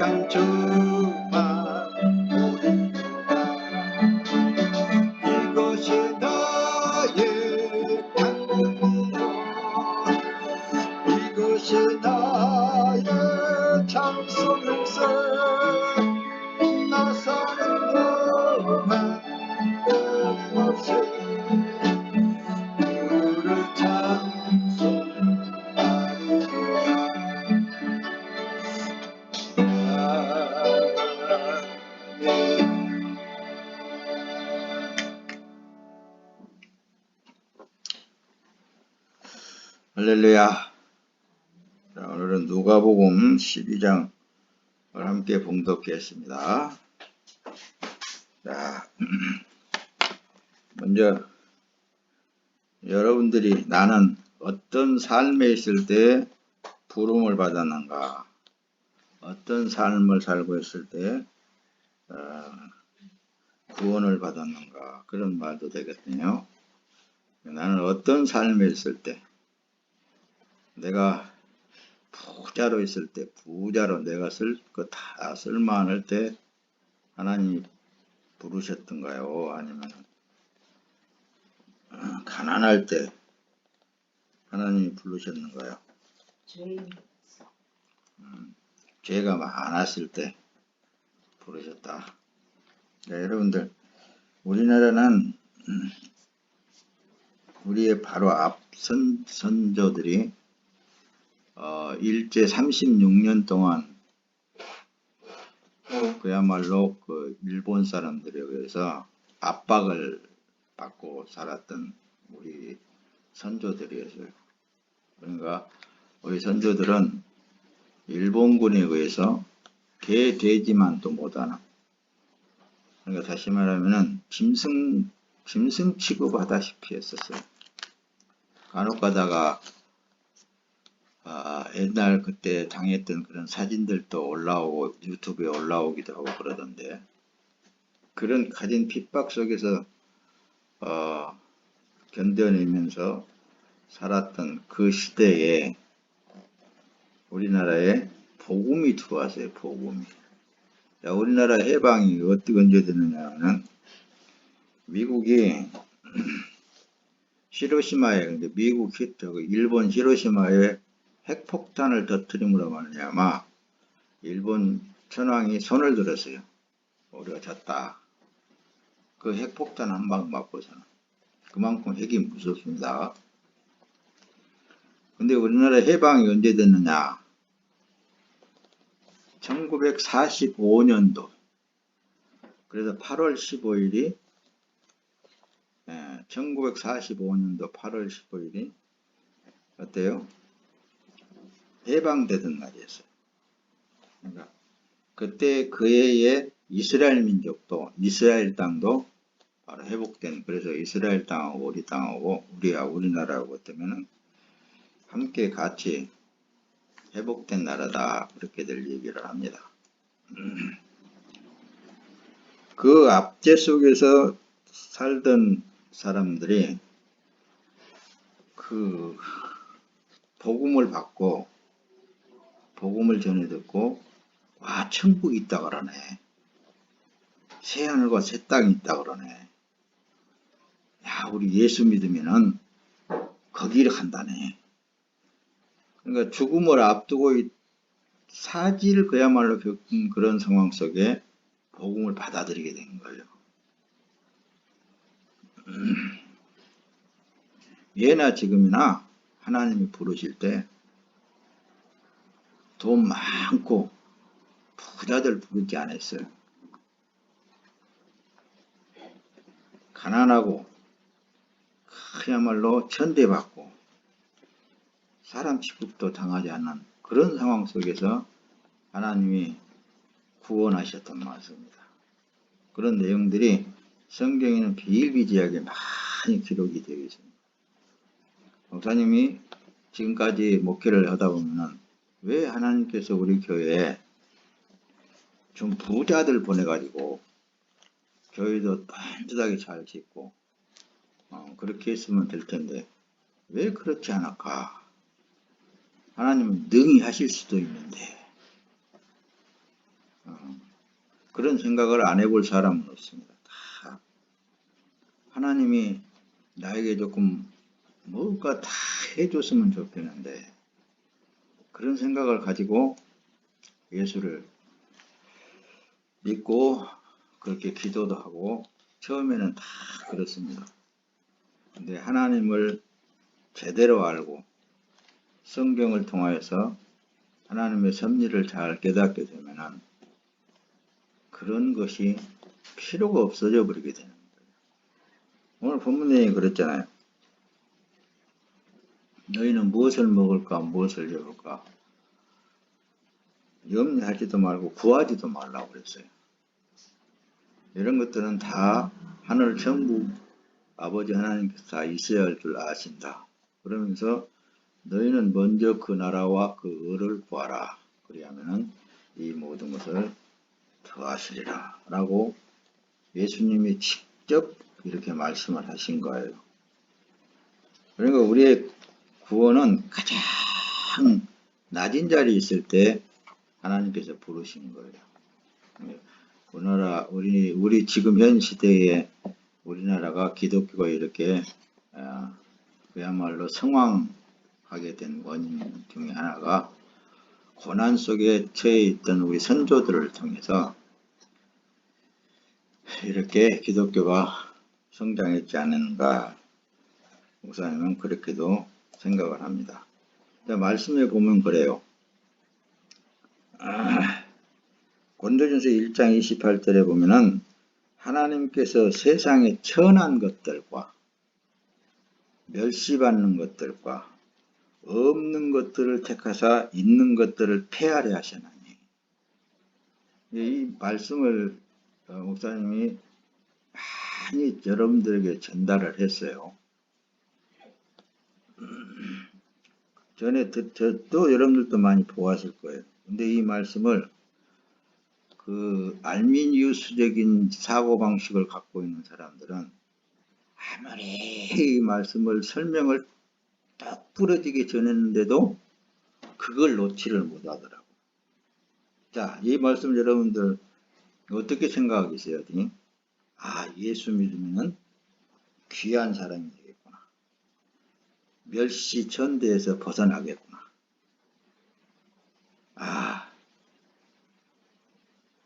약한 주만 우리 이것이 나의 당근이요 이것이 나의 참소명세 나 사는 동안 끊임없이 주를 찬송하리라. 할렐루야. 자, 오늘은 누가복음 12장을 함께 봉독하겠습니다. 자, 먼저 여러분들이 나는 어떤 삶에 있을 때 부름을 받았는가, 어떤 삶을 살고 있을 때 구원을 받았는가, 그런 말도 되겠네요. 나는 어떤 삶에 있을 때, 내가 부자로 있을 때, 부자로 내가 쓸 거 다 쓸만할 때 하나님이 부르셨던가요? 아니면 가난할 때 하나님이 부르셨는가요? 죄가 많았을 때 부르셨다. 네, 여러분들, 우리나라는 우리의 바로 앞 선조들이 일제 36년 동안 그야말로 그 일본 사람들에 의해서 압박을 받고 살았던 우리 선조들이었어요. 그러니까 우리 선조들은 일본군에 의해서 개, 돼지만 또 못하나. 그러니까 다시 말하면은 짐승 취급하다시피 했었어요. 간혹 가다가 옛날 그때 당했던 그런 사진들도 올라오고 유튜브에 올라오기도 하고 그러던데, 그런 가진 핍박 속에서 견뎌내면서 살았던 그 시대에 우리나라에 복음이 들어왔어요. 복음이. 자, 우리나라 해방이 어떻게 언제 되느냐는 미국이 히로시마에, 근데 미국 일본 히로시마에 핵폭탄을 터뜨림으로 말미암아 일본 천황이 손을 들었어요. 우리가 졌다. 그 핵폭탄 한 방 맞고서는. 그만큼 핵이 무섭습니다. 근데 우리나라 해방이 언제 됐느냐? 1945년도. 그래서 8월 15일이 1945년도 8월 15일이 어때요? 해방되던 날이었어요. 그러니까 그때 그 해에 이스라엘 민족도, 이스라엘 땅도 바로 회복된, 그래서 이스라엘 땅하고 우리 땅하고 우리나라하고 어쩌면은 함께 같이 회복된 나라다, 그렇게들 얘기를 합니다. 그 압제 속에서 살던 사람들이 그 복음을 받고 복음을 전해 듣고, 와, 천국이 있다 그러네. 새하늘과 새 땅이 있다 그러네. 야, 우리 예수 믿으면은 거기를 간다네. 그러니까 죽음을 앞두고 사지를 그야말로 겪은 그런 상황 속에 복음을 받아들이게 된 거예요. 예나 지금이나 하나님이 부르실 때 돈 많고 부자들 부르지 않았어요. 가난하고 그야말로 천대받고 사람 취급도 당하지 않는 그런 상황 속에서 하나님이 구원하셨던 말씀입니다. 그런 내용들이 성경에는 비일비재하게 많이 기록이 되어 있습니다. 목사님이 지금까지 목회를 하다 보면은 왜 하나님께서 우리 교회에 좀 부자들 보내가지고 교회도 딴뜻하게 잘 짓고 그렇게 했으면 될 텐데 왜 그렇지 않을까? 하나님은 능히 하실 수도 있는데 그런 생각을 안 해볼 사람은 없습니다. 다 하나님이 나에게 조금 뭔가 다 해줬으면 좋겠는데 그런 생각을 가지고 예수를 믿고 그렇게 기도도 하고 처음에는 다 그렇습니다. 근데 하나님을 제대로 알고 성경을 통하여서 하나님의 섭리를 잘 깨닫게 되면은 그런 것이 필요가 없어져 버리게 되는 거예요. 오늘 본문 내용이 그랬잖아요. 너희는 무엇을 먹을까 무엇을 입을까 염려하지도 말고 구하지도 말라고 그랬어요. 이런 것들은 다 하늘 전부 아버지 하나님께서 다 있어야 할 줄 아신다. 그러면서 너희는 먼저 그 나라와 그 의를 구하라. 그리하면은 이 모든 것을 더하시리라. 라고 예수님이 직접 이렇게 말씀을 하신 거예요. 그러니까 우리의 구원은 가장 낮은 자리에 있을 때 하나님께서 부르신 거예요. 우리 지금 현 시대에 우리나라가 기독교가 이렇게 그야말로 성황하게 된 원인 중에 하나가 고난 속에 처해 있던 우리 선조들을 통해서 이렇게 기독교가 성장했지 않은가 목사님은 그렇게도 생각을 합니다. 말씀에 보면 그래요. 고린도전서 1장 28절에 보면은 하나님께서 세상에 천한 것들과 멸시받는 것들과 없는 것들을 택하사 있는 것들을 폐하려 하시나니 이 말씀을 목사님이 많이 여러분들에게 전달을 했어요. 전에 또 여러분들도 많이 보았을 거예요. 근데 이 말씀을 그 알미니우스적인 사고방식을 갖고 있는 사람들은 아무리 이 말씀을 설명을 딱 부러지게 전했는데도 그걸 놓지를 못하더라고. 자, 이 말씀 여러분들 어떻게 생각하겠어요? 예수 믿으면 귀한 사람이 되겠구나. 멸시 천대에서 벗어나겠구나.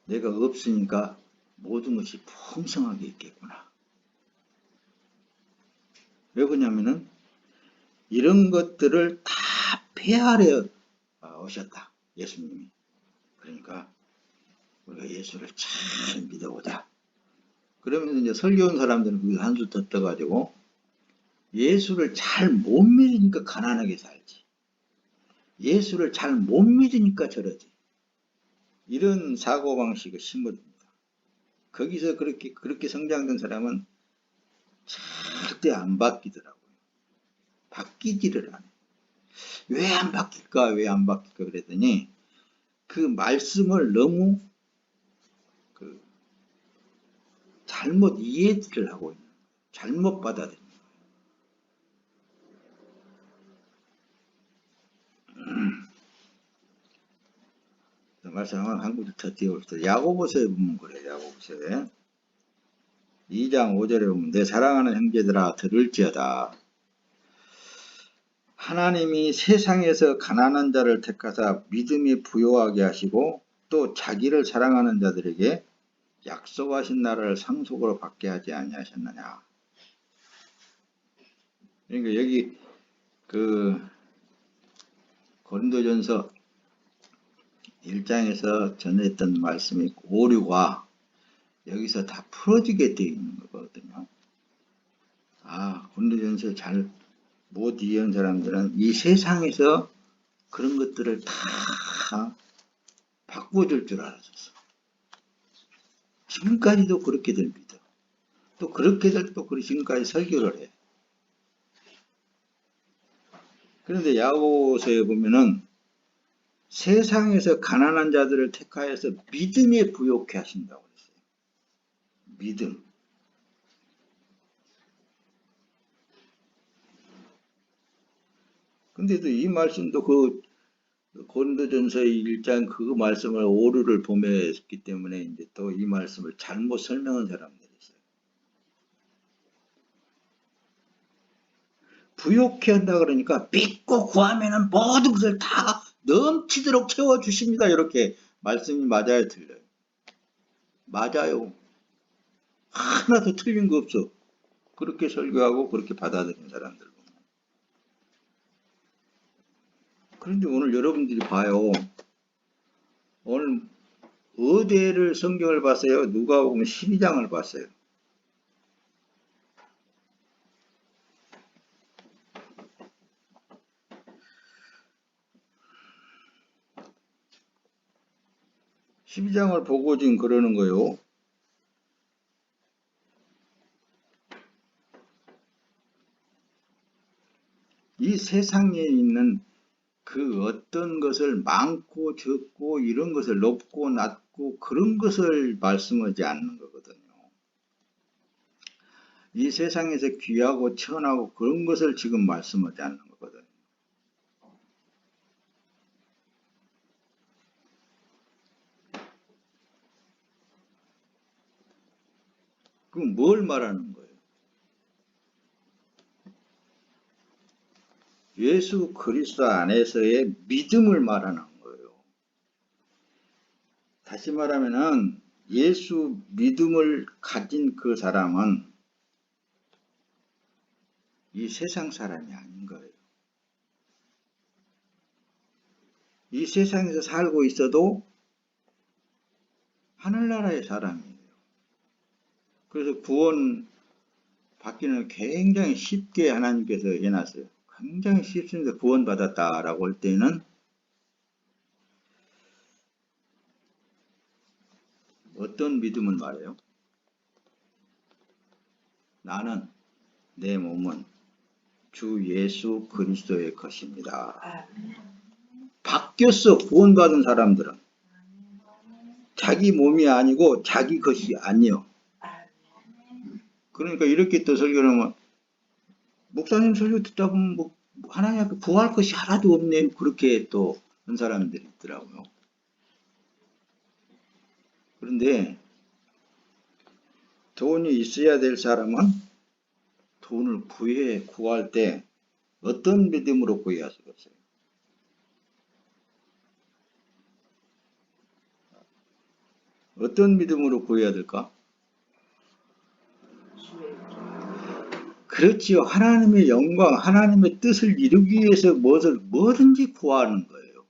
내가 없으니까 모든 것이 풍성하게 있겠구나. 왜 그러냐면은 이런 것들을 다 폐하려 오셨다. 예수님이. 그러니까 우리가 예수를 잘 믿어보자. 그러면서 이제 설교 온 사람들은 그 한수 더 떠가지고 예수를 잘 못 믿으니까 가난하게 살지. 예수를 잘 못 믿으니까 저러지. 이런 사고방식을 심어줍니다. 거기서 그렇게 성장된 사람은 절대 안 바뀌더라고요. 바뀌지를 않아요. 왜 안 바뀔까? 그랬더니 그 말씀을 너무 잘못 이해를 하고 있는 거예요. 잘못 받아들이는 거예요. 말씀 한 구절 더 띄워봅시다. 야고보서에 보면 그래요. 야고보서에 2장 5절에 보면 내 사랑하는 형제들아 들을지어다. 하나님이 세상에서 가난한 자를 택하사 믿음이 부요하게 하시고 또 자기를 사랑하는 자들에게 약속하신 나라를 상속으로 받게 하지 아니하셨느냐. 그러니까 여기 고린도전서 1장에서 전했던 말씀이 오류가 여기서 다 풀어지게 되어 있는 거거든요. 고린도전서 잘 못 이해한 사람들은 이 세상에서 그런 것들을 다 바꿔줄 줄 알았었어. 지금까지도 그렇게들 믿어. 또 그렇게들 또 지금까지 설교를 해. 그런데 야고보서에 보면은 세상에서 가난한 자들을 택하여서 믿음에 부요케 하신다고 그랬어요. 믿음. 근데도 이 말씀도 고린도전서 1장 그 말씀을 오류를 범했기 때문에 이제 또 이 말씀을 잘못 설명한 사람들이 있어요. 부욕해 한다 그러니까 믿고 구하면은 모든 것을 다 넘치도록 채워주십니다. 이렇게 말씀이 맞아요, 틀려요? 맞아요. 하나도 틀린 거 없어. 그렇게 설교하고 그렇게 받아들인 사람들. 그런데 오늘 여러분들이 봐요. 오늘 어디를 성경을 봤어요? 누가복음 12장을 봤어요. 십이장을 보고 지금 그러는 거예요. 이 세상에 있는 그 어떤 것을 많고 적고 이런 것을 높고 낮고 그런 것을 말씀하지 않는 거거든요. 이 세상에서 귀하고 천하고 그런 것을 지금 말씀하지 않는 거거든요. 그럼 뭘 말하는 거예요? 예수 그리스도 안에서의 믿음을 말하는 거예요. 다시 말하면은 예수 믿음을 가진 그 사람은 이 세상 사람이 아닌 거예요. 이 세상에서 살고 있어도 하늘나라의 사람이에요. 그래서 구원 받기는 굉장히 쉽게 하나님께서 해놨어요. 굉장히 쉽습니다. 구원 받았다라고 할 때는 어떤 믿음을 말해요? 나는 내 몸은 주 예수 그리스도의 것입니다. 바뀌었어. 구원받은 사람들은. 자기 몸이 아니고 자기 것이 아니요. 그러니까 이렇게 또 설교를 하면 목사님 설교 듣다 보면 뭐 하나님 앞에 구할 것이 하나도 없네. 그렇게 또 한 사람들이 있더라고요. 그런데 돈이 있어야 될 사람은 돈을 구할 때 어떤 믿음으로 구해야 하겠어요? 어떤 믿음으로 구해야 될까? 그렇지요. 하나님의 영광, 하나님의 뜻을 이루기 위해서 뭐든지 구하는 거예요.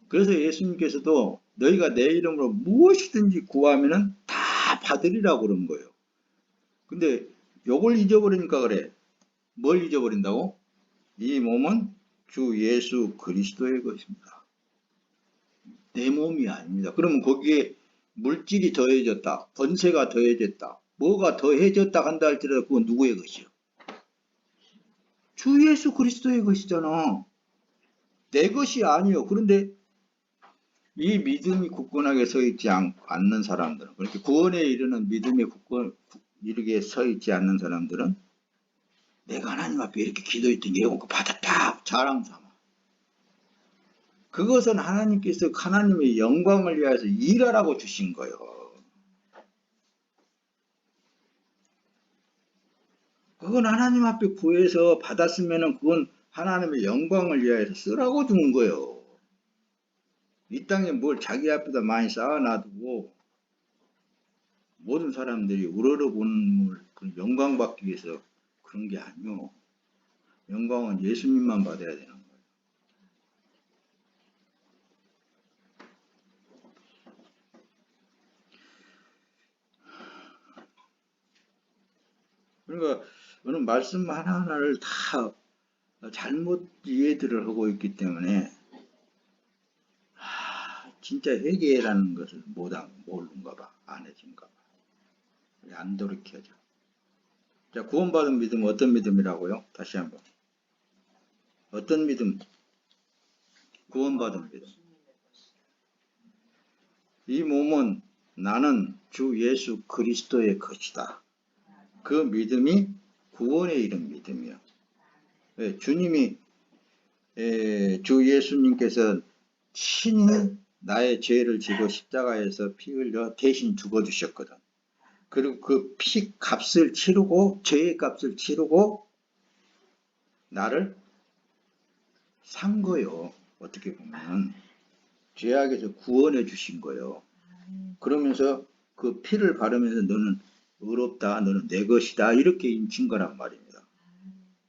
그래서 예수님께서도 너희가 내 이름으로 무엇이든지 구하면은 다 받으리라고 그런 거예요. 근데 요걸 잊어버리니까 그래. 뭘 잊어버린다고? 이 몸은 주 예수 그리스도의 것입니다. 내 몸이 아닙니다. 그러면 거기에 물질이 더해졌다. 권세가 더해졌다. 뭐가 더해졌다 한다 할지라도 그건 누구의 것이요? 주 예수 그리스도의 것이잖아. 내 것이 아니요. 그런데 이 믿음이 굳건하게 서 있지 않는 사람들은, 그렇게 구원에 이르는 믿음이 이르게 서 있지 않는 사람들은 내가 하나님 앞에 이렇게 기도했더니 얘가 받았다 자랑 삼아. 그것은 하나님께서 하나님의 영광을 위해서 일하라고 주신 거예요. 그건 하나님 앞에 구해서 받았으면은 그건 하나님의 영광을 위해서 쓰라고 준 거예요. 이 땅에 뭘 자기 앞에다 많이 쌓아놔두고 모든 사람들이 우러러보는 영광 받기 위해서 그런 게 아니요. 영광은 예수님만 받아야 되는 거예요. 그러니까 오늘 말씀 하나하나를 다 잘못 이해들을 하고 있기 때문에 진짜 회개라는 것을 모르는가 봐. 안 해준가 봐. 안 돌이켜져. 자, 구원받은 믿음은 어떤 믿음이라고요? 다시 한번. 어떤 믿음? 구원받은 믿음. 이 몸은 나는 주 예수 그리스도의 것이다. 그 믿음이 구원에 이른 믿음이요. 네, 주님이 주 예수님께서 친히 나의 죄를 지고 십자가에서 피 흘려 대신 죽어주셨거든. 그리고 그 피 값을 치르고 죄의 값을 치르고 나를 산 거요. 어떻게 보면 죄악에서 구원해 주신 거요. 그러면서 그 피를 바르면서 너는 의롭다, 너는 내 것이다 이렇게 인친 거란 말입니다.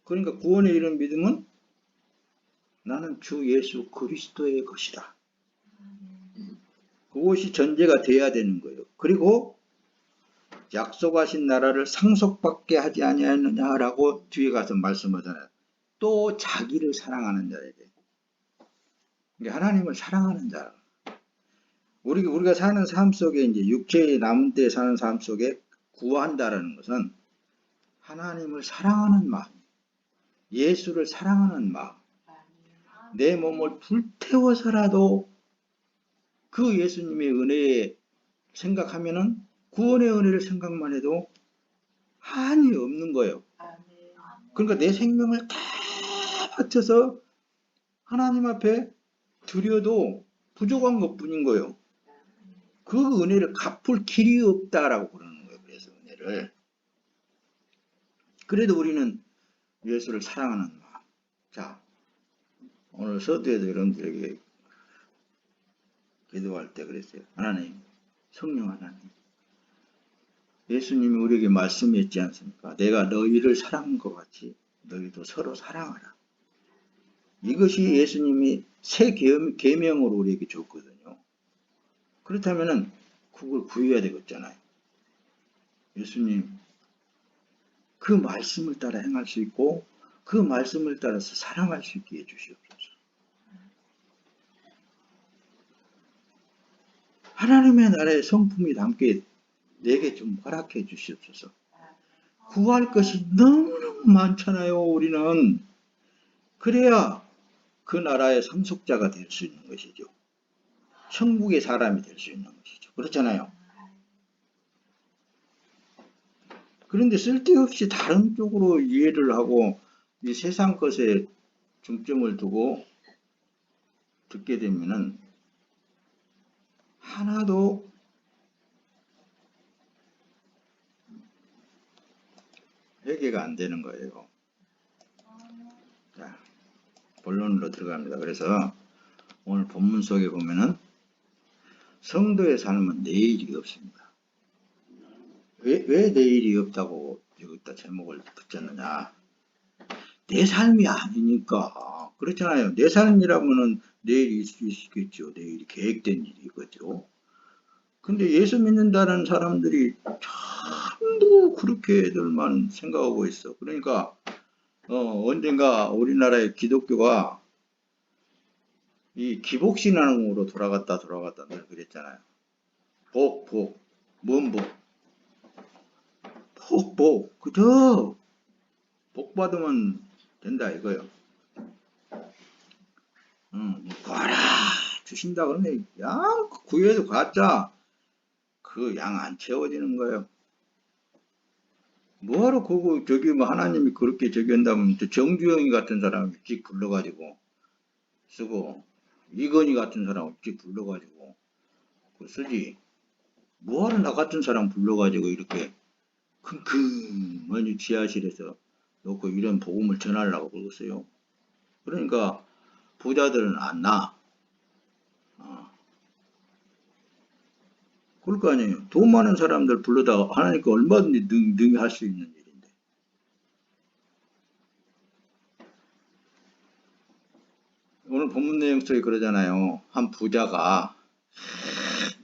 그러니까 구원에 이른 믿음은 나는 주 예수 그리스도의 것이다. 그것이 전제가 돼야 되는 거예요. 그리고 약속하신 나라를 상속받게 하지 아니하느냐라고 뒤에 가서 말씀하잖아요. 또 자기를 사랑하는 자에게. 하나님을 사랑하는 자. 우리가 사는 삶 속에 이제 육체의 남은 때 사는 삶 속에 구한다라는 것은 하나님을 사랑하는 마음, 예수를 사랑하는 마음, 내 몸을 불태워서라도 그 예수님의 은혜에 생각하면은 구원의 은혜를 생각만 해도 한이 없는 거예요. 그러니까 내 생명을 다 바쳐서 하나님 앞에 드려도 부족한 것뿐인 거예요. 그 은혜를 갚을 길이 없다라고 그러는 거예요. 그래서 은혜를. 그래도 우리는 예수를 사랑하는 마음. 자, 오늘 서두에도 여러분들에게 기도할 때 그랬어요. 하나님, 성령 하나님. 예수님이 우리에게 말씀했지 않습니까? 내가 너희를 사랑한 것 같이 너희도 서로 사랑하라. 이것이 예수님이 새 계명으로 우리에게 줬거든요. 그렇다면은 그걸 구해야 되겠잖아요. 예수님, 그 말씀을 따라 행할 수 있고 그 말씀을 따라서 사랑할 수 있게 해주시옵소서. 하나님의 나라의 성품이 담게 내게 좀 허락해 주시옵소서. 구할 것이 너무너무 많잖아요. 우리는. 그래야 그 나라의 상속자가 될 수 있는 것이죠. 천국의 사람이 될 수 있는 것이죠. 그렇잖아요. 그런데 쓸데없이 다른 쪽으로 이해를 하고 이 세상 것에 중점을 두고 듣게 되면은 하나도 회개가 안 되는 거예요. 자, 본론으로 들어갑니다. 그래서 오늘 본문 속에 보면은 성도의 삶은 내일이 없습니다. 왜 내일이 없다고 여기다 제목을 붙였느냐. 내 삶이 아니니까. 그렇잖아요. 내 삶이라면은 내일이 있을 수 있겠죠. 내일이 계획된 일이거죠. 근데 예수 믿는다는 사람들이 전부 그렇게들만 생각하고 있어. 그러니까 언젠가 우리나라의 기독교가 이 기복신앙으로 돌아갔다 늘 그랬잖아요. 복, 뭔 복? 복, 그죠? 복 받으면 된다 이거요. 구하라 주신다 그러면 양 구해도 가짜 그 양 안 채워지는 거예요. 뭐하러 그거 저기 뭐 하나님이 그렇게 저기 한다면 정주영이 같은 사람 일찍 불러가지고 쓰고 이건희 같은 사람 일찍 불러가지고 그 쓰지. 뭐하러 나 같은 사람 불러가지고 이렇게 킁킁 지하실에서 놓고 이런 복음을 전하려고 그러겠어요. 그러니까 부자들은 안 나. 그럴 거 아니에요. 돈 많은 사람들 불러다가 하나니까 얼마든지 능히 할 수 있는 일인데. 오늘 본문 내용 속에 그러잖아요. 한 부자가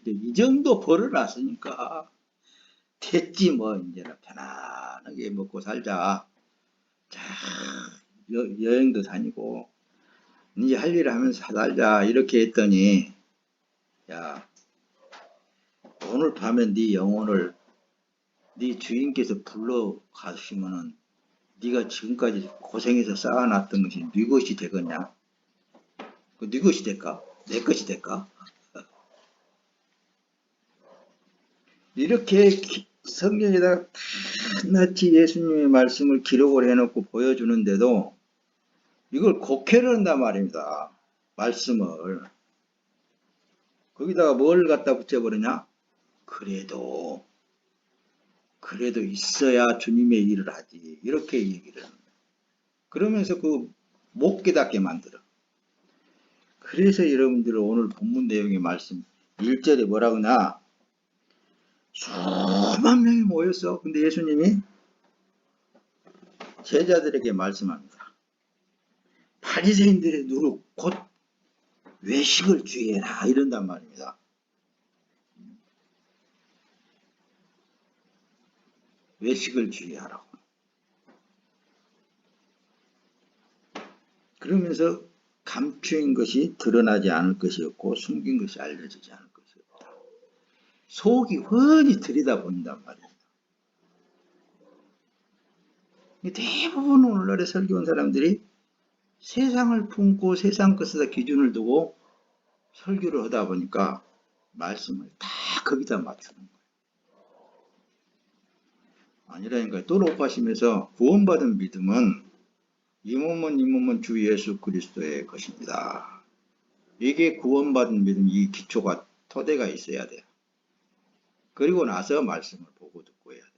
이 정도 벌어놨으니까 됐지 뭐 이제는 편안하게 먹고 살자. 자, 여행도 다니고 이제 할 일을 하면서 살자 이렇게 했더니 야 오늘 밤에 네 영혼을 네 주인께서 불러 가시면은 네가 지금까지 고생해서 쌓아놨던 것이 네 것이 되겠냐? 네 것이 될까? 내 것이 될까? 이렇게 성경에다가 낱낱이 예수님의 말씀을 기록을 해놓고 보여주는데도 이걸 곡해를 한단 말입니다. 말씀을. 거기다가 뭘 갖다 붙여버리냐? 그래도 있어야 주님의 일을 하지. 이렇게 얘기를 합니다. 그러면서 못 깨닫게 만들어. 그래서 여러분들 오늘 본문 내용의 말씀 1절에 뭐라 그러냐? 수만 명이 모였어. 근데 예수님이 제자들에게 말씀합니다. 바리새인들의 누룩 곧 외식을 주의해라 이런단 말입니다. 외식을 주의하라고. 그러면서 감추인 것이 드러나지 않을 것이었고 숨긴 것이 알려지지 않을 것이었다. 속이 훤히 들여다본단 말입니다. 대부분 오늘날의 설교한 사람들이 세상을 품고 세상 것에다 기준을 두고 설교를 하다 보니까 말씀을 다 거기다 맞추는 거예요. 아니라니까. 또 높아시면서 구원받은 믿음은 이 몸은 주 예수 그리스도의 것입니다. 이게 구원받은 믿음, 이 기초가 토대가 있어야 돼요. 그리고 나서 말씀을 보고 듣고 해야 돼요.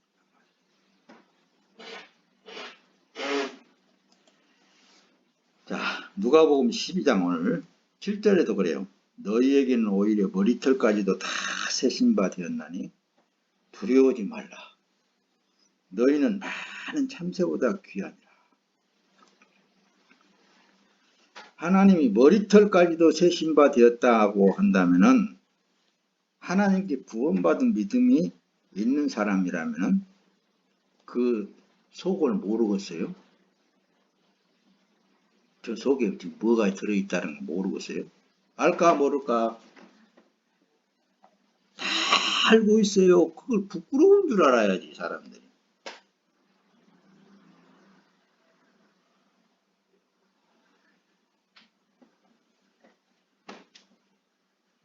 자, 누가복음 12장 오늘 7절에도 그래요. 너희에게는 오히려 머리털까지도 다 세신 바 되었나니 두려워하지 말라. 너희는 많은 참새보다 귀하니라. 하나님이 머리털까지도 세신 바 되었다고 한다면은 하나님께 구원받은 믿음이 있는 사람이라면은 그 속을 모르겠어요? 저 속에 지금 뭐가 들어있다는 거 모르겠어요? 알까 모를까? 다 알고 있어요. 그걸 부끄러운 줄 알아야지 사람들이.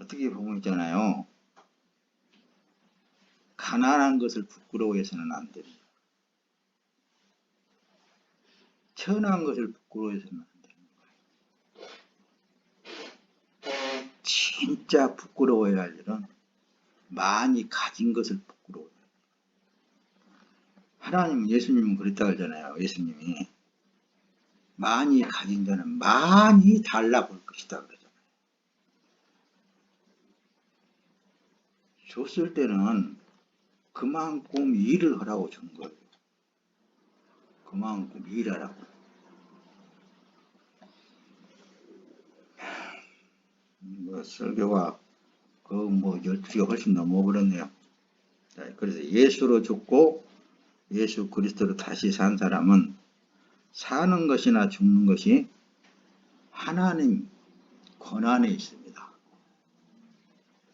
어떻게 보면 있잖아요. 가난한 것을 부끄러워해서는 안 됩니다. 천한 것을 부끄러워해서는 안 됩니다. 진짜 부끄러워해야 할 일은 많이 가진 것을 부끄러워해요. 하나님, 예수님은 그랬다고 하잖아요. 예수님이 많이 가진 자는 많이 달라볼 것이다 그러잖아요. 줬을 때는 그만큼 일을 하라고 준 거예요. 그만큼 일하라고. 설교가 12시가 훨씬 넘어버렸네요. 그래서 예수로 죽고 예수 그리스도로 다시 산 사람은 사는 것이나 죽는 것이 하나님 권한에 있습니다.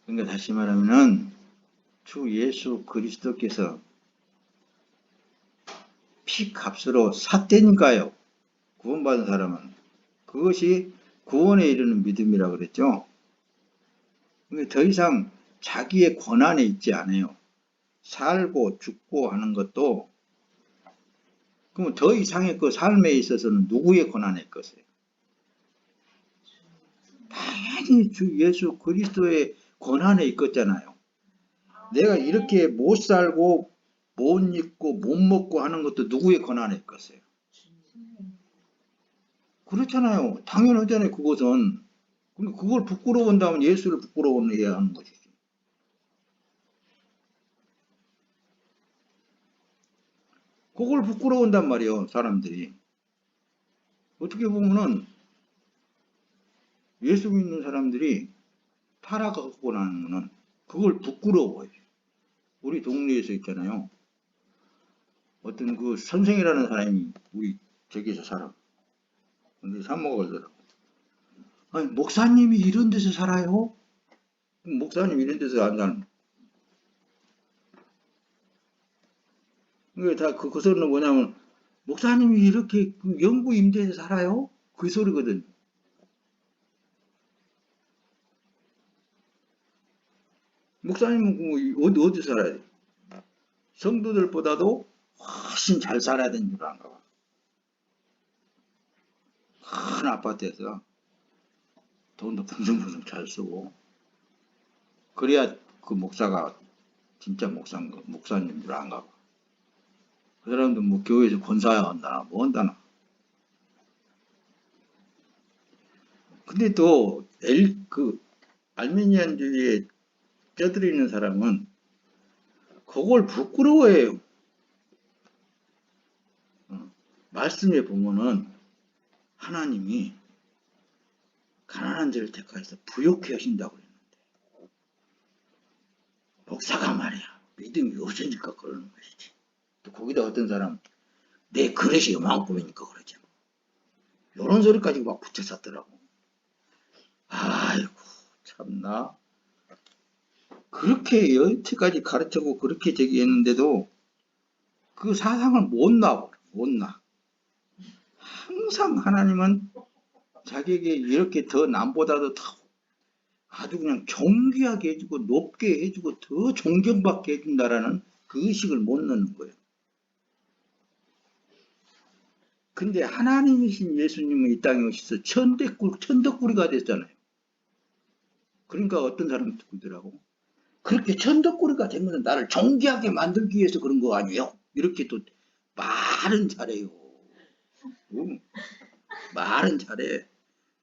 그러니까 다시 말하면은 주 예수 그리스도께서 피값으로 샀다니까요. 구원받은 사람은. 그것이 구원에 이르는 믿음이라고 그랬죠. 더 이상 자기의 권한에 있지 않아요. 살고 죽고 하는 것도 그럼 더 이상의 그 삶에 있어서는 누구의 권한에 있겠어요? 당연히 주 예수 그리스도의 권한에 있겠잖아요. 내가 이렇게 못 살고 못 입고 못 먹고 하는 것도 누구의 권한에 있겠어요? 그렇잖아요. 당연하잖아요. 그것은. 그걸 부끄러워한다면 예수를 부끄러워해야 하는 것이지. 그걸 부끄러워한단 말이에요. 사람들이. 어떻게 보면은 예수 믿는 사람들이 타락하고 나는 거는 그걸 부끄러워해요. 우리 동네에서 있잖아요. 어떤 그 선생이라는 사람이 우리 저기서 살아. 근데 사모가 그러더라고. 아니, 목사님이 이런 데서 살아요? 목사님 이런 데서 안 사는. 그게 다 그 소리는 뭐냐면 목사님이 이렇게 그 영구 임대에서 살아요? 그 소리거든. 목사님은 어디 살아야 돼? 성도들보다도 훨씬 잘 살아야 되는 줄 아는가 봐. 큰 아파트에서 돈도 풍성풍성 잘 쓰고, 그래야 그 목사가 진짜 목사님 줄 안가 봐. 그 사람도 뭐 교회에서 권사야 한다나 뭐 한다나. 근데 또 알미니안주의에 껴들이는 사람은 그걸 부끄러워해요. 말씀에 보면은 하나님이 가난한 자를 택하여서 부욕해 하신다고 그랬는데, 목사가 말이야 믿음이 없으니까 그러는 것이지. 또 거기다 어떤 사람 내 그릇이 요만큼이니까 그러지 뭐. 요런 소리까지 막 붙여쌌더라고. 아이고 참나. 그렇게 여태까지 가르치고 그렇게 제기했는데도 그 사상을 못 놔. 항상 하나님은 자기에게 이렇게 더 남보다도 더 아주 그냥 존귀하게 해주고 높게 해주고 더 존경받게 해준다라는 그 의식을 못 넣는 거예요. 근데 하나님이신 예수님은 이 땅에 오셔서 천덕꾸리가 됐잖아요. 그러니까 어떤 사람이 듣더라고. 그렇게 천덕꾸리가 된 것은 나를 존귀하게 만들기 위해서 그런 거 아니에요? 이렇게 또 말은 잘해요. 말은 잘해.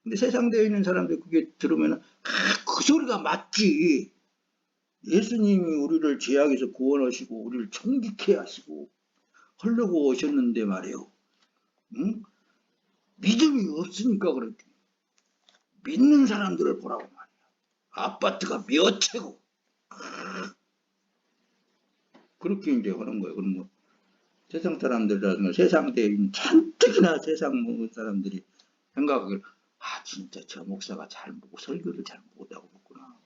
근데 세상대에 있는 사람들 그게 들으면 그 소리가 맞지. 예수님이 우리를 죄악에서 구원하시고 우리를 정직해 하시고 하려고 오셨는데 말이에요. 응? 믿음이 없으니까 그렇게. 믿는 사람들을 보라고 말이야. 아파트가 몇 채고. 그렇게 이제 하는 거예요. 그런 거. 세상 사람들이라든가 세상대에 있는 잔뜩이나 세상 먹은 사람들이 생각하기를, 진짜 저 목사가 설교를 잘 못하고 있구나.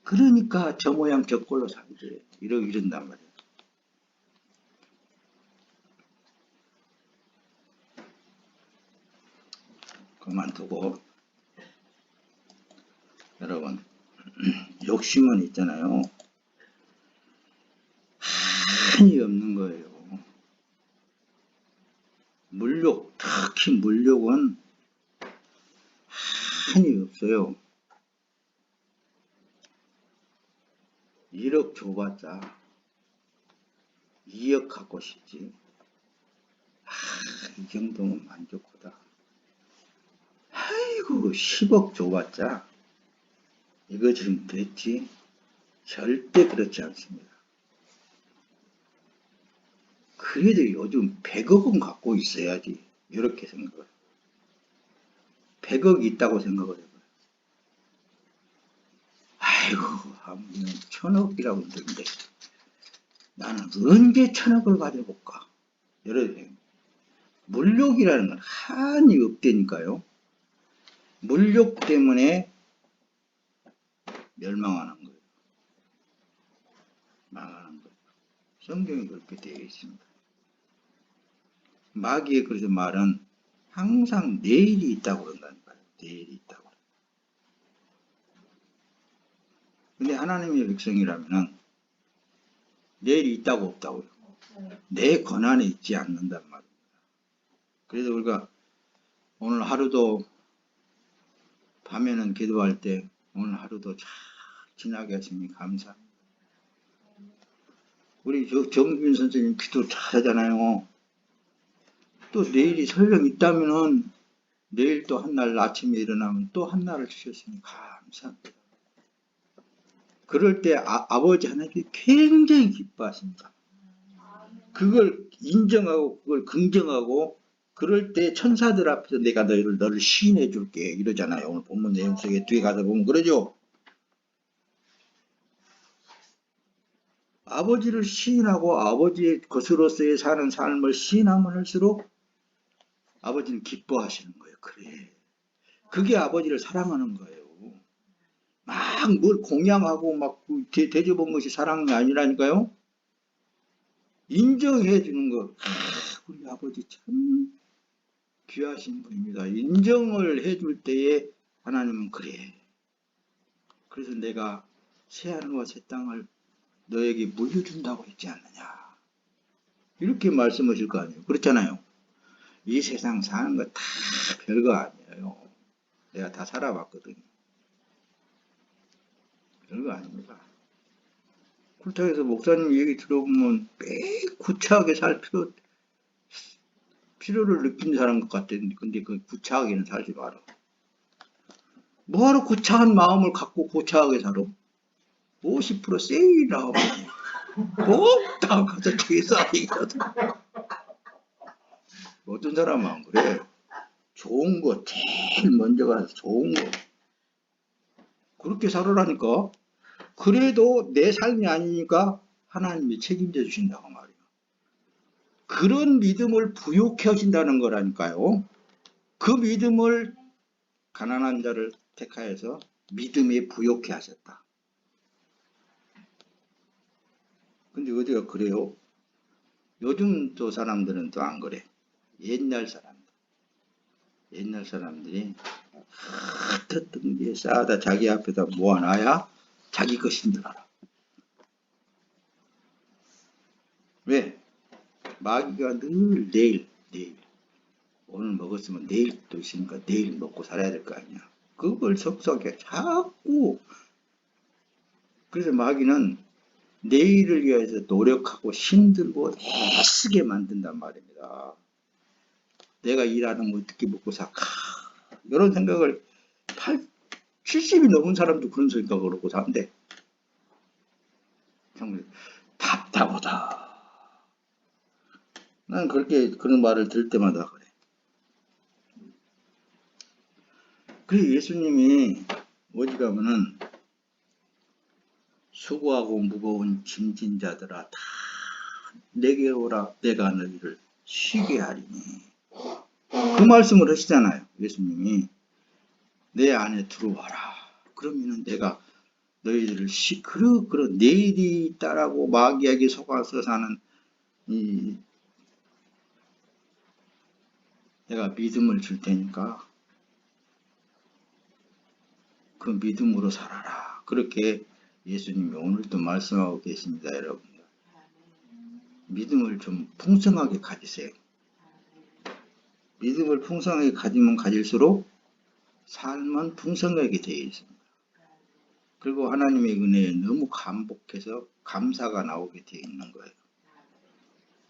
그러니까 저 모양 저 꼴로 살지. 이런단 말이에요. 그만두고, 여러분, 욕심은 있잖아요. 한이 없는 거예요. 물욕, 특히 물욕은 한이 없어요. 1억 줘봤자 2억 갖고 싶지. 이 정도면 만족하다. 아이고 10억 줘봤자 이거 지금 됐지? 절대 그렇지 않습니다. 그래도 요즘 100억은 갖고 있어야지. 이렇게 생각을. 100억 있다고 생각을 해봐요. 아이고, 하면 1000억이라고 그러는데 나는 언제 1000억을 가져볼까? 이러세요. 물욕이라는 건 한이 없다니까요. 물욕 때문에 멸망하는 거예요. 망하는 거예요. 성경이 그렇게 되어 있습니다. 마귀의 그래서 말은 항상 내일이 있다고 그런다니까요. 내일이 있다고. 근데 하나님의 백성이라면 내일이 있다고 없다고요. 내 권한에 있지 않는단 말입니다. 그래서 우리가 오늘 하루도 밤에는 기도할 때 오늘 하루도 잘 지나게 하시니 감사합니다. 우리 정균 선생님 기도 잘하잖아요. 또 내일이 설령 있다면은 내일 또 한날 아침에 일어나면 또 한날을 주셨으니 감사합니다. 그럴 때 아버지 하나님이 굉장히 기뻐하십니다. 그걸 인정하고 그걸 긍정하고 그럴 때 천사들 앞에서 내가 너를 시인해 줄게 이러잖아요. 오늘 본문 내용 속에 뒤에 가서 보면 그러죠. 아버지를 시인하고 아버지의 것으로서의 사는 삶을 시인하면 할수록 아버지는 기뻐하시는 거예요. 그래. 그게 아버지를 사랑하는 거예요. 막 뭘 공양하고 막 대접한 것이 사랑이 아니라니까요. 인정해 주는 거. 우리 아버지 참 귀하신 분입니다. 인정을 해줄 때에 하나님은 그래. 그래서 내가 새하늘과 새 땅을 너에게 물려준다고 했지 않느냐. 이렇게 말씀하실 거 아니에요. 그렇잖아요. 이 세상 사는 거 다 별거 아니에요. 내가 다 살아봤거든요. 별거 아닙니다. 그렇다고 해서 목사님 얘기 들어보면 꽤 구차하게 살 필요를 느낀 사람 것 같은데, 근데 그 구차하게는 살지 마라. 뭐하러 구차한 마음을 갖고 구차하게 살아? 50% 세일이라고 다 가서 뒤에서 얘기하든. 어떤 사람은 안 그래. 좋은 거 제일 먼저 가서 좋은 거 그렇게 살으라니까. 그래도 내 삶이 아니니까 하나님이 책임져 주신다고 말이에요. 그런 믿음을 부욕해 하신다는 거라니까요. 그 믿음을 가난한 자를 택하여서 믿음에 부욕해 하셨다. 근데 어디가 그래요? 요즘 또 사람들은 또 안 그래. 옛날 사람들이 흩어뜬 게 쌓아다 자기 앞에다 모아놔야 자기 것인 줄 알아. 왜? 마귀가 늘 내일 오늘 먹었으면 내일 또 있으니까 내일 먹고 살아야 될 거 아니야. 그걸 속삭여 자꾸. 그래서 마귀는 내일을 위해서 노력하고 힘들고 애쓰게 만든단 말입니다. 내가 일하는 거 어떻게 먹고 살까? 이런 생각을 70이 넘은 사람도 그런 생각을 하고 사는데 정말 답답하다. 난 그런 말을 들을 때마다 그래. 그래서 예수님이 어디 가면은 수고하고 무거운 짐진 자들아 다 내게 오라 내가 너희를 쉬게 하리니. 그 말씀을 하시잖아요. 예수님이 내 안에 들어와라. 그러면은 내가 너희들을 그런 내일이 있다라고 마귀에게 속아서 사는 내가 믿음을 줄 테니까 그 믿음으로 살아라. 그렇게 예수님이 오늘도 말씀하고 계십니다, 여러분. 믿음을 좀 풍성하게 가지세요. 믿음을 풍성하게 가지면 가질수록 삶은 풍성하게 되어 있습니다. 그리고 하나님의 은혜에 너무 감복해서 감사가 나오게 되어 있는 거예요.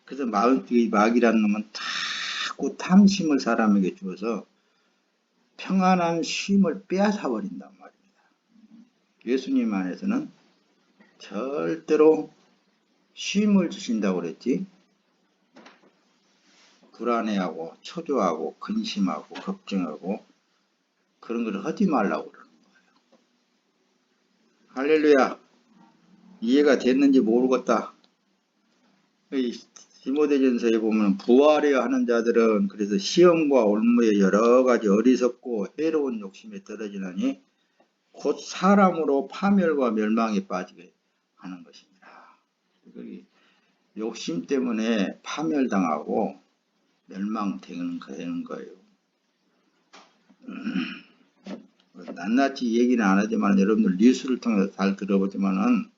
그래서 마귀라는 놈은 자꾸 탐심을 사람에게 주어서 평안한 쉼을 빼앗아 버린단 말입니다. 예수님 안에서는 절대로 쉼을 주신다고 그랬지. 불안해하고 초조하고 근심하고 걱정하고 그런 걸 하지 말라고 그러는 거예요. 할렐루야. 이해가 됐는지 모르겠다. 디모데전서에 보면 부활해야 하는 자들은 그래서 시험과 올무에 여러 가지 어리석고 해로운 욕심에 떨어지나니 곧 사람으로 파멸과 멸망에 빠지게 하는 것입니다. 욕심 때문에 파멸당하고 멸망되는 거예요. 낱낱이 얘기는 안 하지만 여러분들 뉴스를 통해서 잘 들어보지만은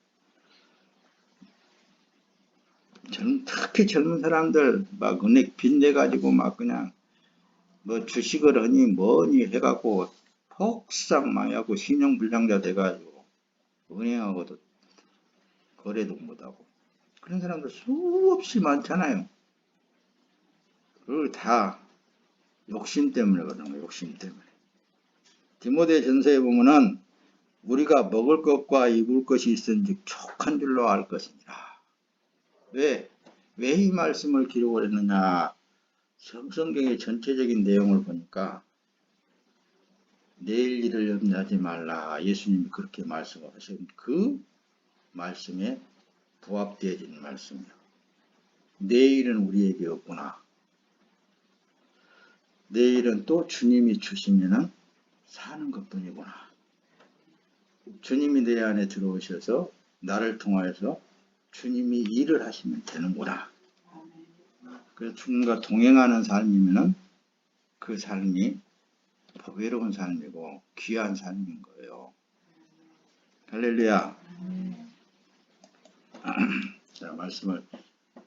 특히 젊은 사람들 막 은행 빚내가지고 막 그냥 뭐 주식을 하니 뭐니 해갖고 폭삭 망하고 신용불량자 돼가지고 은행하고도 거래도 못하고 그런 사람들 수없이 많잖아요. 그걸 다 욕심 때문에 그러는 거예요. 욕심 때문에. 디모데 전서에 보면은 우리가 먹을 것과 입을 것이 있은즉 족한 줄로 알 것이니라. 왜 이 말씀을 기록을 했느냐? 성경의 전체적인 내용을 보니까 내일 일을 염려하지 말라. 예수님이 그렇게 말씀을 하신 그 말씀에 부합되어지는 말씀이에요. 내일은 우리에게 없구나. 내일은 또 주님이 주시면은 사는 것뿐이구나. 주님이 내 안에 들어오셔서 나를 통하여서 주님이 일을 하시면 되는구나. 그래서 주님과 동행하는 삶이면은 그 삶이 보배로운 삶이고 귀한 삶인 거예요. 할렐루야. 자, 말씀을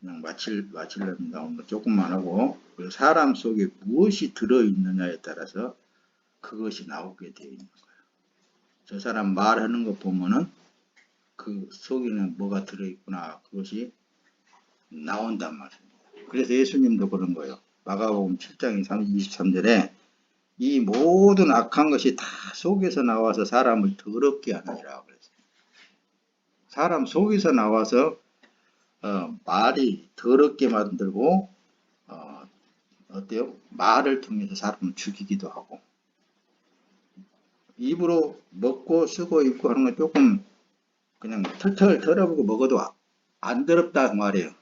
그냥 마치렵니다. 오늘 조금만 하고 그리고 사람 속에 무엇이 들어있느냐에 따라서 그것이 나오게 되어 있는 거예요. 저 사람 말하는 것 보면은 그 속에는 뭐가 들어있구나, 그것이 나온단 말입니다. 그래서 예수님도 그런 거예요. 마가복음 7장 23절에 이 모든 악한 것이 다 속에서 나와서 사람을 더럽게 하느니라 그랬어요. 사람 속에서 나와서 말이 더럽게 만들고 어때요? 말을 통해서 사람을 죽이기도 하고, 입으로 먹고 쓰고 입고 하는 건 조금 그냥 털털 털어보고 먹어도 안 더럽다 그 말이에요.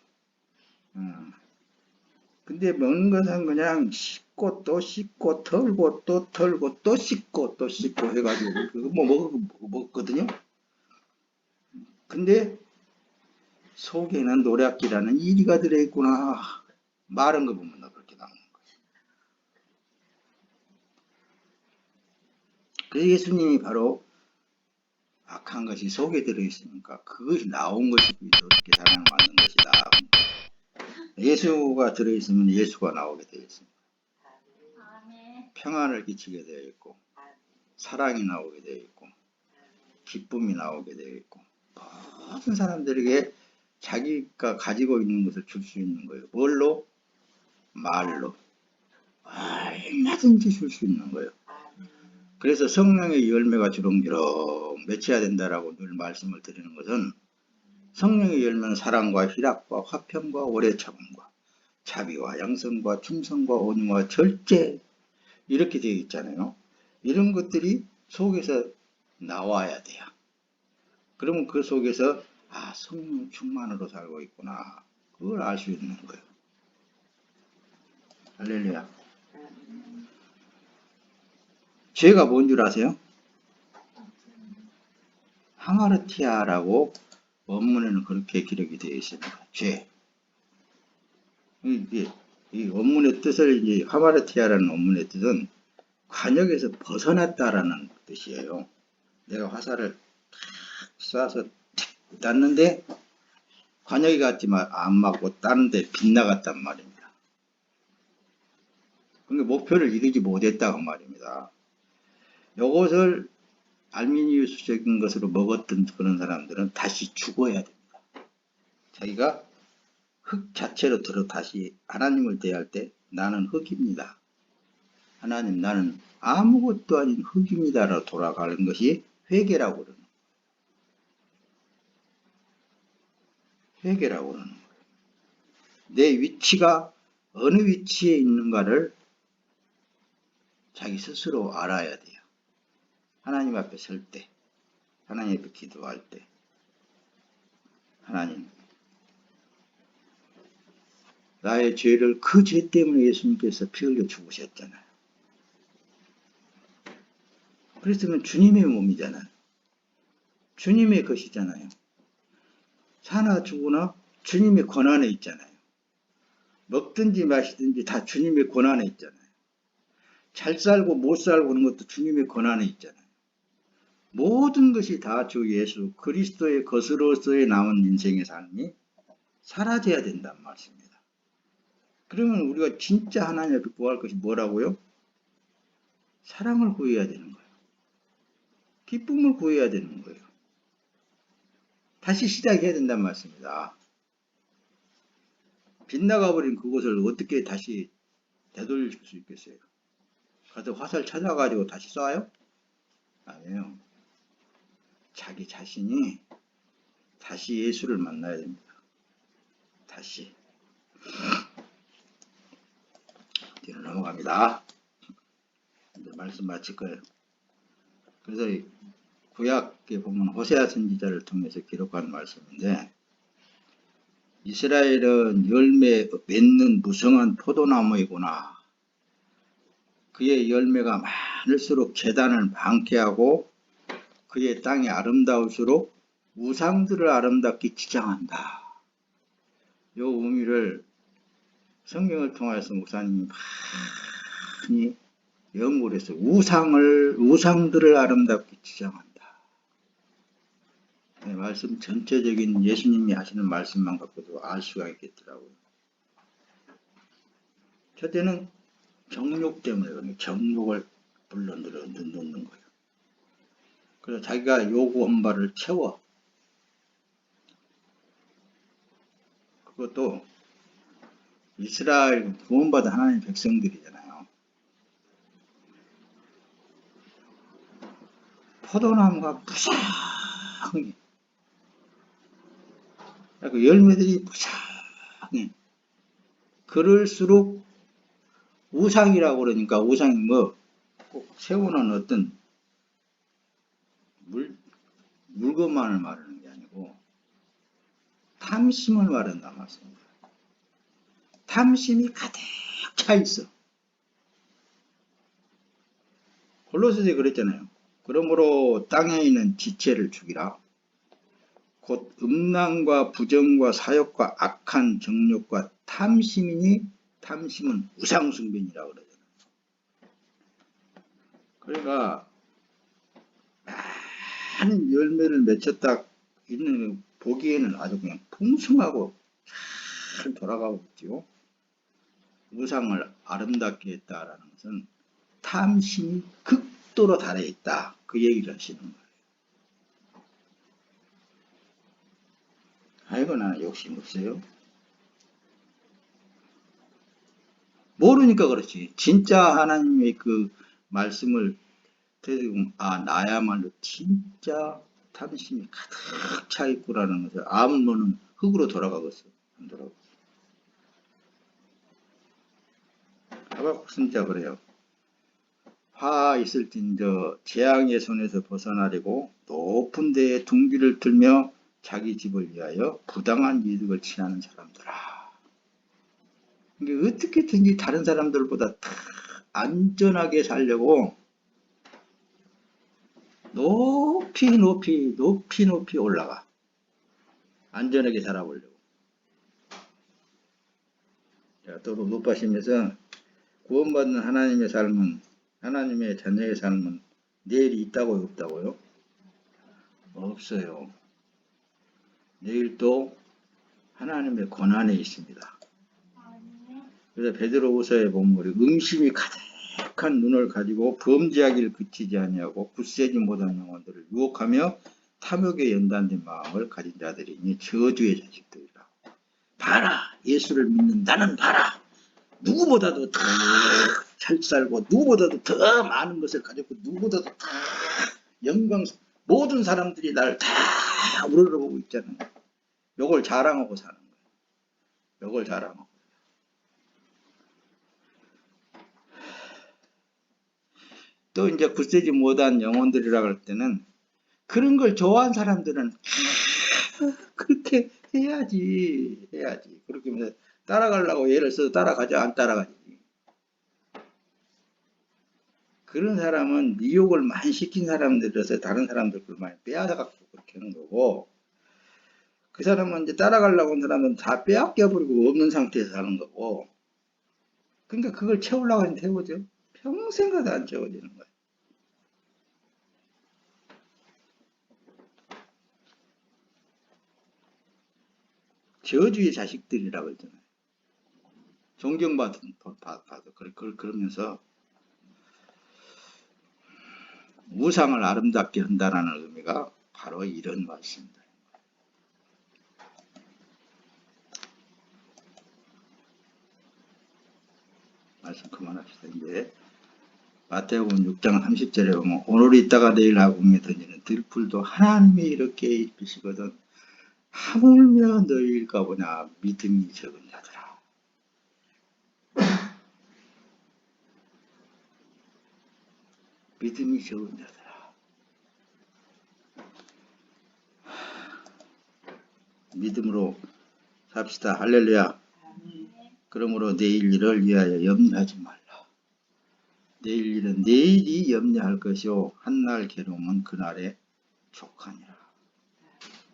근데 먹는 것은 그냥 씻고 또 씻고 털고 또 털고 또 씻고 또 씻고 해가지고 그거 뭐 먹거든요. 근데 속에는 노략기라는 이리가 들어있구나. 말한 거 보면 그렇게 나오는 거예요. 그래서 예수님이 바로 악한 것이 속에 들어있으니까 그것이 나온 것이 그렇게 사람을 만든 것이다. 예수가 들어있으면 예수가 나오게 되어 있습니다. 평안을 끼치게 되어 있고, 사랑이 나오게 되어 있고, 기쁨이 나오게 되어 있고, 모든 사람들에게 자기가 가지고 있는 것을 줄 수 있는 거예요. 뭘로? 말로. 얼마든지 줄 수 있는 거예요. 그래서 성령의 열매가 주렁주렁 맺혀야 된다라고 늘 말씀을 드리는 것은, 성령의 열매는 사랑과 희락과 화평과 오래 참음과 자비와 양성과 충성과 온유와 절제, 이렇게 되어 있잖아요. 이런 것들이 속에서 나와야 돼요. 그러면 그 속에서 성령 충만으로 살고 있구나, 그걸 알 수 있는 거예요. 할렐루야. 죄가 뭔 줄 아세요? 하마르티아라고 원문에는 그렇게 기록이 되어 있습니다. 죄. 이 원문의 뜻을, 이제 하마르티아라는 원문의 뜻은 관역에서 벗어났다라는 뜻이에요. 내가 화살을 쏴서 땄는데 관역이 갔지만 안 맞고 땄는데 빗나갔단 말입니다. 그러니까 목표를 이루지 못했다고 말입니다. 이것을 알미니우스적인 것으로 먹었던 그런 사람들은 다시 죽어야 됩니다. 자기가 흙 자체로 들어 다시 하나님을 대할 때 나는 흙입니다. 하나님, 나는 아무것도 아닌 흙입니다라고 돌아가는 것이 회개라고 그러는 거예요. 회개라고 그러는 거예요. 내 위치가 어느 위치에 있는가를 자기 스스로 알아야 돼요. 하나님 앞에 설 때, 하나님 앞에 기도할 때, 하나님, 나의 죄를, 그 죄 때문에 예수님께서 피 흘려 죽으셨잖아요. 그랬으면 주님의 몸이잖아요. 주님의 것이잖아요. 사나 죽으나 주님의 권한에 있잖아요. 먹든지 마시든지 다 주님의 권한에 있잖아요. 잘 살고 못 살고 하는 것도 주님의 권한에 있잖아요. 모든 것이 다 주 예수 그리스도의 것으로서의 남은 인생의 삶이 사라져야 된다는 말씀입니다. 그러면 우리가 진짜 하나님 앞에 구할 것이 뭐라고요? 사랑을 구해야 되는 거예요. 기쁨을 구해야 되는 거예요. 다시 시작해야 된다는 말씀입니다. 빗나가버린 그것을 어떻게 다시 되돌릴 수 있겠어요? 가서 화살 찾아가지고 다시 쏴요? 아니에요. 자기 자신이 다시 예수를 만나야 됩니다. 다시. 뒤로 넘어갑니다. 이제 말씀 마칠 거예요. 그래서 구약에 보면 호세아 선지자를 통해서 기록한 말씀인데, 이스라엘은 열매 맺는 무성한 포도나무이구나. 그의 열매가 많을수록 제단을 방케하고 그의 땅이 아름다울수록 우상들을 아름답게 지장한다. 이 의미를 성경을 통해서 목사님이 많이 연구를 했어요. 우상들을 아름답게 지장한다. 네, 말씀 전체적인 예수님이 하시는 말씀만 갖고도 알 수가 있겠더라고요. 첫째는 정욕 때문에 그러니까 정욕을 불러넣는 거예요. 그래서 자기가 요구한 바를 채워. 그것도 이스라엘 구원받은 하나님의 백성들이잖아요. 포도나무가 무성해. 그 열매들이 무성해. 그럴수록 우상이라고 그러니까 우상이 뭐 꼭 세우는 어떤 물건만을 말하는 게 아니고 탐심을 말한단 말씀입니다. 탐심이 가득 차 있어. 골로새서에 그랬잖아요. 그러므로 땅에 있는 지체를 죽이라. 곧 음란과 부정과 사욕과 악한 정욕과 탐심이니 탐심은 우상숭배니라 그러잖아요. 그러니까 많은 열매를 맺혔다 있는 보기에는 아주 그냥 풍성하고 잘 돌아가고 있죠. 우상을 아름답게 했다라는 것은 탐심이 극도로 달해있다. 그 얘기를 하시는 거예요. 아이고 나는 욕심 없어요. 모르니까 그렇지. 진짜 하나님의 그 말씀을 들으면 나야말로 진짜 탐심이 가득 차 있구라는 것을 아무면은 흙으로 돌아가겠어. 안 돌아가겠어. 하박국 진짜 그래요. 화 있을진저 재앙의 손에서 벗어나려고 높은 데에 둥기를 들며 자기 집을 위하여 부당한 이득을 취하는 사람들아. 이게 어떻게든지 다른 사람들보다 다 안전하게 살려고 높이 올라가. 안전하게 살아보려고. 또 높아지면서 구원받는 하나님의 삶은, 하나님의 자녀의 삶은 내일이 있다고요, 없다고요? 없어요. 내일도 하나님의 권한에 있습니다. 그래서 베드로후서에 보면 우리 음심이 가득한 눈을 가지고 범죄하기를 그치지 아니하고 굳세지 못한 영혼들을 유혹하며 탐욕에 연단된 마음을 가진 자들이니 저주의 자식들이라. 봐라, 예수를 믿는 나는 봐라, 누구보다도 더 잘 살고 누구보다도 더 많은 것을 가졌고 누구보다도 더 영광, 모든 사람들이 날 다 우러러보고 있잖아요. 요걸 자랑하고 사는 거예요. 요걸 자랑하고. 또 이제 굳세지 못한 영혼들이라고 할 때는 그런 걸 좋아하는 사람들은 그렇게 해야지. 그렇게 하면서 따라가려고 예를 써서 따라가죠. 안 따라가지. 그런 사람은 미혹을 많이 시킨 사람들이라서 다른 사람들 걸 많이 빼앗아갖고 그렇게 하는 거고, 그 사람은 이제 따라가려고 하는 사람은 다 빼앗겨버리고 없는 상태에서 하는 거고, 그러니까 그걸 채우려고 하면 태우죠. 평생 가도 안 채워지는 거예요. 저주의 자식들이라고 했잖아요. 존경받아도 그러면서 우상을 아름답게 한다는 의미가 바로 이런 말씀입니다. 말씀 그만합시다. 이제 마태복음 6장 30절에 보면 오늘 있다가 내일 하궁에 던지는 들풀도 하나님이 이렇게 입히시거든 하물며 너희일까 보냐 믿음이 적은 자들아. 믿음이 적은 자들아. 믿음으로 삽시다. 할렐루야. 그러므로 내일 일을 위하여 염려하지 말라. 내일 일은 내일이 염려할 것이요 한날 괴로움은 그날에 족하니라.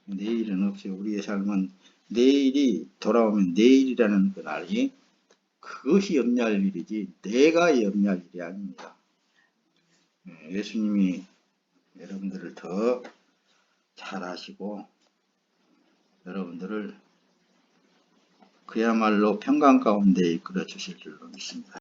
내일은 없어요. 우리의 삶은 내일이 돌아오면 내일이라는 그날이 그것이 염려할 일이지 내가 염려할 일이 아닙니다. 예수님이 여러분들을 더 잘 아시고 여러분들을 그야말로 평강 가운데 이끌어 주실 줄로 믿습니다.